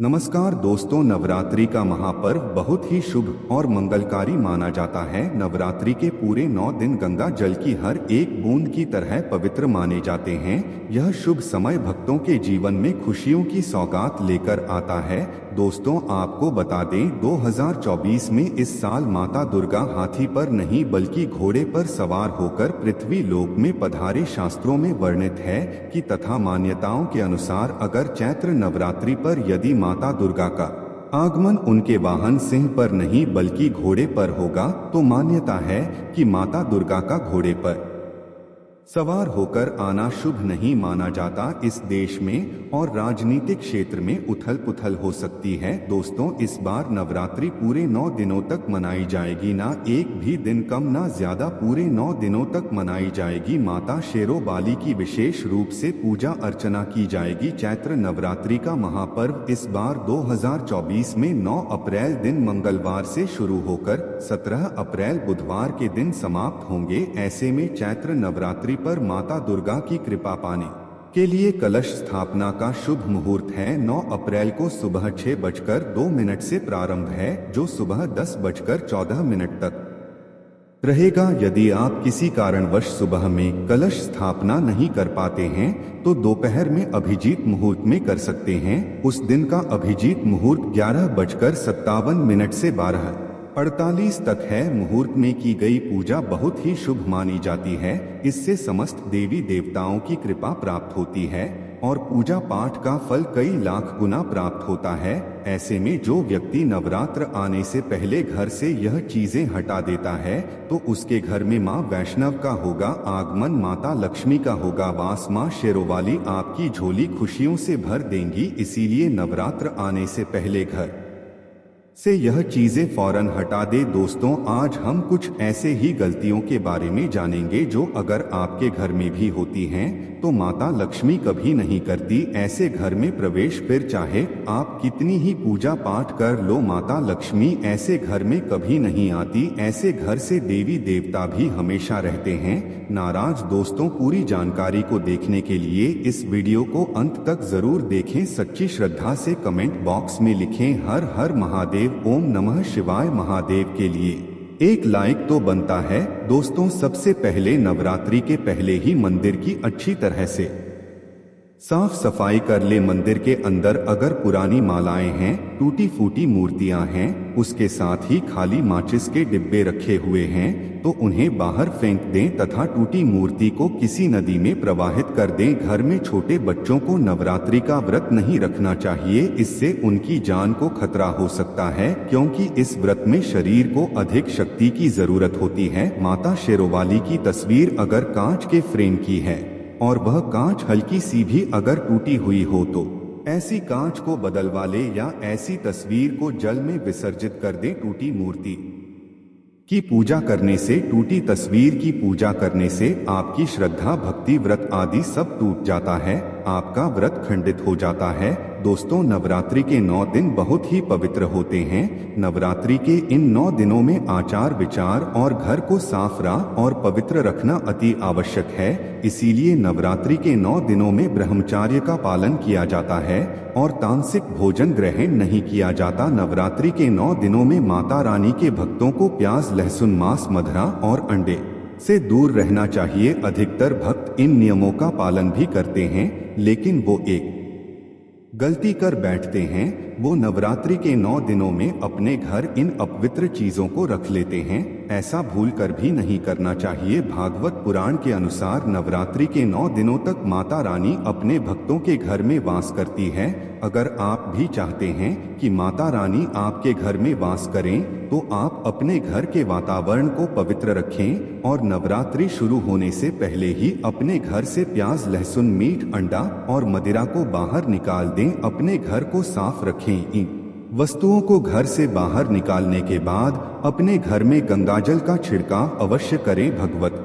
नमस्कार दोस्तों, नवरात्रि का महापर्व बहुत ही शुभ और मंगलकारी माना जाता है। नवरात्रि के पूरे 9 दिन गंगा जल की हर एक बूंद की तरह पवित्र माने जाते हैं। यह शुभ समय भक्तों के जीवन में खुशियों की सौगात लेकर आता है। दोस्तों, आपको बता दें 2024 में इस साल माता दुर्गा हाथी पर नहीं बल्कि घोड़े पर सवार होकर पृथ्वी लोक में पधारे। शास्त्रों में वर्णित है कि तथा मान्यताओं के अनुसार अगर चैत्र नवरात्रि पर यदि माता दुर्गा का आगमन उनके वाहन सिंह पर नहीं बल्कि घोड़े पर होगा तो मान्यता है कि माता दुर्गा का घोड़े पर सवार होकर आना शुभ नहीं माना जाता। इस देश में और राजनीतिक क्षेत्र में उथल पुथल हो सकती है। दोस्तों, इस बार नवरात्रि पूरे 9 दिनों तक मनाई जाएगी, ना एक भी दिन कम ना ज्यादा, पूरे 9 दिनों तक मनाई जाएगी। माता शेरों वाली की विशेष रूप से पूजा अर्चना की जाएगी। चैत्र नवरात्रि का महापर्व इस बार 2024 में 9 अप्रैल दिन मंगलवार से शुरू होकर 17 अप्रैल बुधवार के दिन समाप्त होंगे। ऐसे में चैत्र नवरात्रि पर माता दुर्गा की कृपा पाने के लिए कलश स्थापना का शुभ मुहूर्त है। 9 अप्रैल को सुबह 6:02 से प्रारंभ है, जो सुबह 10:14 तक रहेगा। यदि आप किसी कारणवश सुबह में कलश स्थापना नहीं कर पाते हैं तो दोपहर में अभिजीत मुहूर्त में कर सकते हैं। उस दिन का अभिजीत मुहूर्त 11:57 से 12:48 तक है। मुहूर्त में की गई पूजा बहुत ही शुभ मानी जाती है। इससे समस्त देवी देवताओं की कृपा प्राप्त होती है और पूजा पाठ का फल कई लाख गुना प्राप्त होता है। ऐसे में जो व्यक्ति नवरात्र आने से पहले घर से यह चीजें हटा देता है तो उसके घर में माँ वैष्णव का होगा आगमन, माता लक्ष्मी का होगा वास, माँ शेरोवाली आपकी झोली खुशियों से भर देंगी। इसीलिए नवरात्र आने से पहले घर से यह चीजें फौरन हटा दे। दोस्तों, आज हम कुछ ऐसे ही गलतियों के बारे में जानेंगे जो अगर आपके घर में भी होती हैं तो माता लक्ष्मी कभी नहीं करती ऐसे घर में प्रवेश। फिर चाहे आप कितनी ही पूजा पाठ कर लो, माता लक्ष्मी ऐसे घर में कभी नहीं आती। ऐसे घर से देवी देवता भी हमेशा रहते हैं नाराज। दोस्तों, पूरी जानकारी को देखने के लिए इस वीडियो को अंत तक जरूर देखें। सच्ची श्रद्धा से कमेंट बॉक्स में लिखें हर हर महादेव, ओम नमः शिवाय महादेव के लिए एक लाइक तो बनता है। दोस्तों, सबसे पहले नवरात्रि के पहले ही मंदिर की अच्छी तरह से साफ सफाई कर ले। मंदिर के अंदर अगर पुरानी मालाएं हैं, टूटी फूटी मूर्तियां हैं, उसके साथ ही खाली माचिस के डिब्बे रखे हुए हैं तो उन्हें बाहर फेंक दें तथा टूटी मूर्ति को किसी नदी में प्रवाहित कर दें। घर में छोटे बच्चों को नवरात्रि का व्रत नहीं रखना चाहिए, इससे उनकी जान को खतरा हो सकता है क्योंकि इस व्रत में शरीर को अधिक शक्ति की जरूरत होती है। माता शेरोवाली की तस्वीर अगर कांच के फ्रेम की है और वह कांच हल्की सी भी अगर टूटी हुई हो तो ऐसी कांच को बदलवा ले या ऐसी तस्वीर को जल में विसर्जित कर दे। टूटी मूर्ति की पूजा करने से, टूटी तस्वीर की पूजा करने से आपकी श्रद्धा, भक्ति, व्रत आदि सब टूट जाता है, आपका व्रत खंडित हो जाता है। दोस्तों, नवरात्रि के 9 दिन बहुत ही पवित्र होते हैं। नवरात्रि के इन 9 दिनों में आचार विचार और घर को साफ और पवित्र रखना अति आवश्यक है। इसीलिए नवरात्रि के 9 दिनों में ब्रह्मचर्य का पालन किया जाता है और तामसिक भोजन ग्रहण नहीं किया जाता। नवरात्रि के 9 दिनों में माता रानी के भक्तों को प्याज, लहसुन, मांस, मदिरा और अंडे से दूर रहना चाहिए। अधिकतर भक्त इन नियमों का पालन भी करते हैं, लेकिन वो एक गलती कर बैठते हैं। वो नवरात्रि के 9 दिनों में अपने घर इन अपवित्र चीजों को रख लेते हैं। ऐसा भूल कर भी नहीं करना चाहिए। भागवत पुराण के अनुसार नवरात्रि के 9 दिनों तक माता रानी अपने भक्तों के घर में वास करती है। अगर आप भी चाहते हैं कि माता रानी आपके घर में वास करें तो आप अपने घर के वातावरण को पवित्र रखें और नवरात्रि शुरू होने से पहले ही अपने घर से प्याज, लहसुन, मीट, अंडा और मदिरा को बाहर निकाल दें। अपने घर को साफ रखें। इन वस्तुओं को घर से बाहर निकालने के बाद अपने घर में गंगाजल का छिड़काव अवश्य करें। भगवत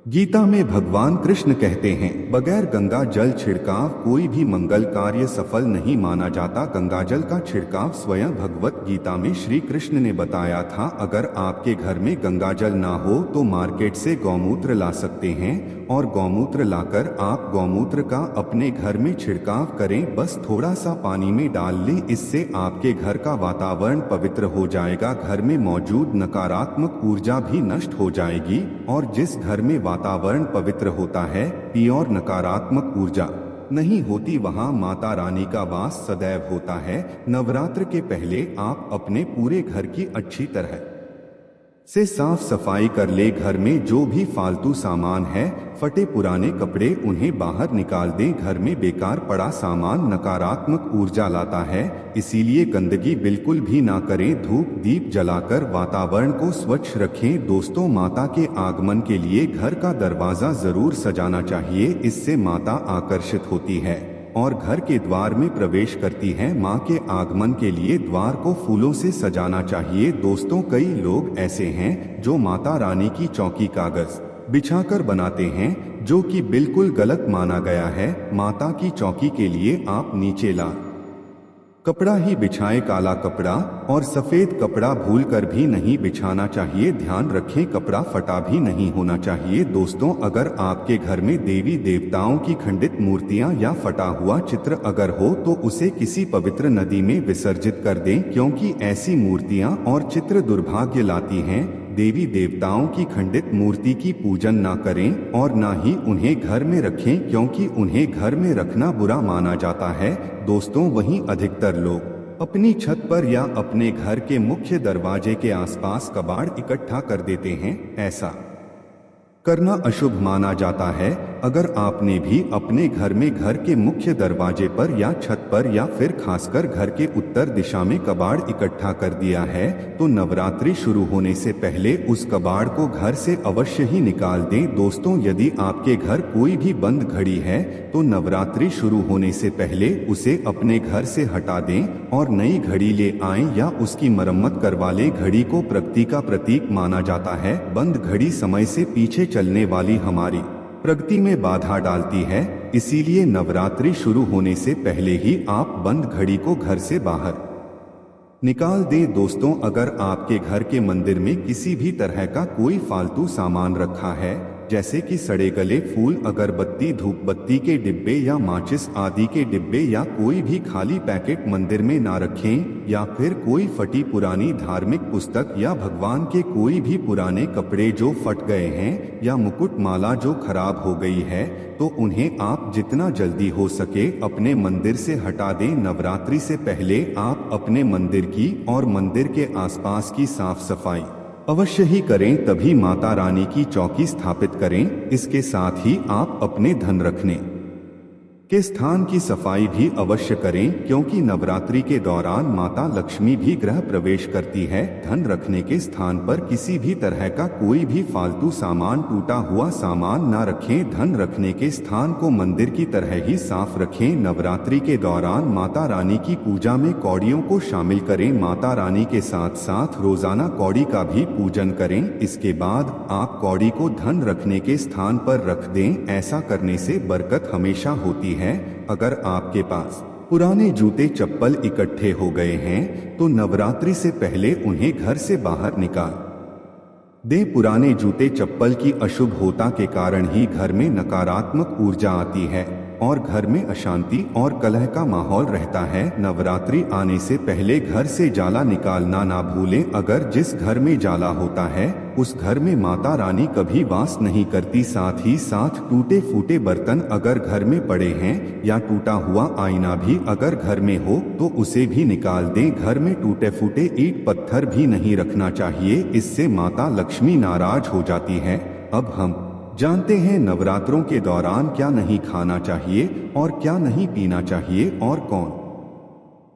गीता में भगवान कृष्ण कहते हैं, बगैर गंगा जल छिड़काव कोई भी मंगल कार्य सफल नहीं माना जाता। गंगा जल का छिड़काव स्वयं भगवत गीता में श्री कृष्ण ने बताया था। अगर आपके घर में गंगा जल ना हो तो मार्केट से गौमूत्र ला सकते हैं और गौमूत्र लाकर आप गौमूत्र का अपने घर में छिड़काव करें। बस थोड़ा सा पानी में डाल लें, इससे आपके घर का वातावरण पवित्र हो जाएगा। घर में मौजूद नकारात्मक ऊर्जा भी नष्ट हो जाएगी और जिस घर में वातावरण पवित्र होता है, प्योर नकारात्मक ऊर्जा नहीं होती, वहां माता रानी का वास सदैव होता है। नवरात्र के पहले आप अपने पूरे घर की अच्छी तरह से साफ सफाई कर ले। घर में जो भी फालतू सामान है, फटे पुराने कपड़े, उन्हें बाहर निकाल दें। घर में बेकार पड़ा सामान नकारात्मक ऊर्जा लाता है, इसीलिए गंदगी बिल्कुल भी ना करें। धूप दीप जलाकर वातावरण को स्वच्छ रखें। दोस्तों, माता के आगमन के लिए घर का दरवाजा जरूर सजाना चाहिए, इससे माता आकर्षित होती है और घर के द्वार में प्रवेश करती है। मां के आगमन के लिए द्वार को फूलों से सजाना चाहिए। दोस्तों, कई लोग ऐसे हैं जो माता रानी की चौकी कागज बिछाकर बनाते हैं, जो कि बिल्कुल गलत माना गया है। माता की चौकी के लिए आप नीचे लाल कपड़ा ही बिछाएं। काला कपड़ा और सफेद कपड़ा भूलकर भी नहीं बिछाना चाहिए। ध्यान रखें, कपड़ा फटा भी नहीं होना चाहिए। दोस्तों, अगर आपके घर में देवी देवताओं की खंडित मूर्तियां या फटा हुआ चित्र अगर हो तो उसे किसी पवित्र नदी में विसर्जित कर दें, क्योंकि ऐसी मूर्तियां और चित्र दुर्भाग्य लाती हैं। देवी देवताओं की खंडित मूर्ति की पूजन ना करें और ना ही उन्हें घर में रखें, क्योंकि उन्हें घर में रखना बुरा माना जाता है। दोस्तों, वहीं अधिकतर लोग अपनी छत पर या अपने घर के मुख्य दरवाजे के आसपास कबाड़ इकट्ठा कर देते हैं। ऐसा करना अशुभ माना जाता है। अगर आपने भी अपने घर में घर के मुख्य दरवाजे पर या छत पर या फिर खासकर घर के उत्तर दिशा में कबाड़ इकट्ठा कर दिया है तो नवरात्रि शुरू होने से पहले उस कबाड़ को घर से अवश्य ही निकाल दें। दोस्तों, यदि आपके घर कोई भी बंद घड़ी है तो नवरात्रि शुरू होने से पहले उसे अपने घर से हटा दें और नई घड़ी ले आएं या उसकी मरम्मत करवा लें। घड़ी को प्रगति का प्रतीक माना जाता है। बंद घड़ी समय से पीछे चलने वाली हमारी प्रगति में बाधा डालती है, इसीलिए नवरात्रि शुरू होने से पहले ही आप बंद घड़ी को घर से बाहर निकाल दें। दोस्तों, अगर आपके घर के मंदिर में किसी भी तरह का कोई फालतू सामान रखा है, जैसे कि सड़े गले फूल, अगरबत्ती, धूप बत्ती के डिब्बे या माचिस आदि के डिब्बे या कोई भी खाली पैकेट मंदिर में ना रखें, या फिर कोई फटी पुरानी धार्मिक पुस्तक या भगवान के कोई भी पुराने कपड़े जो फट गए हैं या मुकुट माला जो खराब हो गई है, तो उन्हें आप जितना जल्दी हो सके अपने मंदिर से हटा दें। नवरात्रि से पहले आप अपने मंदिर की और मंदिर के आसपास की साफ सफाई अवश्य ही करें, तभी माता रानी की चौकी स्थापित करें। इसके साथ ही आप अपने धन रखने के स्थान की सफाई भी अवश्य करें, क्योंकि नवरात्रि के दौरान माता लक्ष्मी भी गृह प्रवेश करती है। धन रखने के स्थान पर किसी भी तरह का कोई भी फालतू सामान, टूटा हुआ सामान ना रखें। धन रखने के स्थान को मंदिर की तरह ही साफ रखें। नवरात्रि के दौरान माता रानी की पूजा में कौड़ियों को शामिल करें। माता रानी के साथ साथ रोजाना कौड़ी का भी पूजन करें। इसके बाद आप कौड़ी को धन रखने के स्थान पर रख दें। ऐसा करने से बरकत हमेशा होती है। अगर आपके पास पुराने जूते चप्पल इकट्ठे हो गए हैं तो नवरात्रि से पहले उन्हें घर से बाहर निकाल दें। पुराने जूते चप्पल की अशुभ होता के कारण ही घर में नकारात्मक ऊर्जा आती है और घर में अशांति और कलह का माहौल रहता है। नवरात्रि आने से पहले घर से जाला निकालना ना भूलें। अगर जिस घर में जाला होता है उस घर में माता रानी कभी वास नहीं करती। साथ ही साथ टूटे फूटे बर्तन अगर घर में पड़े हैं या टूटा हुआ आईना भी अगर घर में हो तो उसे भी निकाल दें। घर में टूटे फूटे ईंट पत्थर भी नहीं रखना चाहिए, इससे माता लक्ष्मी नाराज हो जाती है। अब हम जानते हैं नवरात्रों के दौरान क्या नहीं खाना चाहिए और क्या नहीं पीना चाहिए और कौन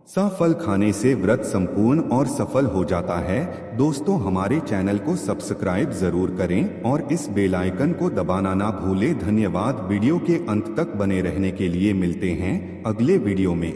सा फल खाने से व्रत संपूर्ण और सफल हो जाता है। दोस्तों, हमारे चैनल को सब्सक्राइब जरूर करें और इस बेल आइकन को दबाना ना भूलें। धन्यवाद। वीडियो के अंत तक बने रहने के लिए। मिलते हैं अगले वीडियो में।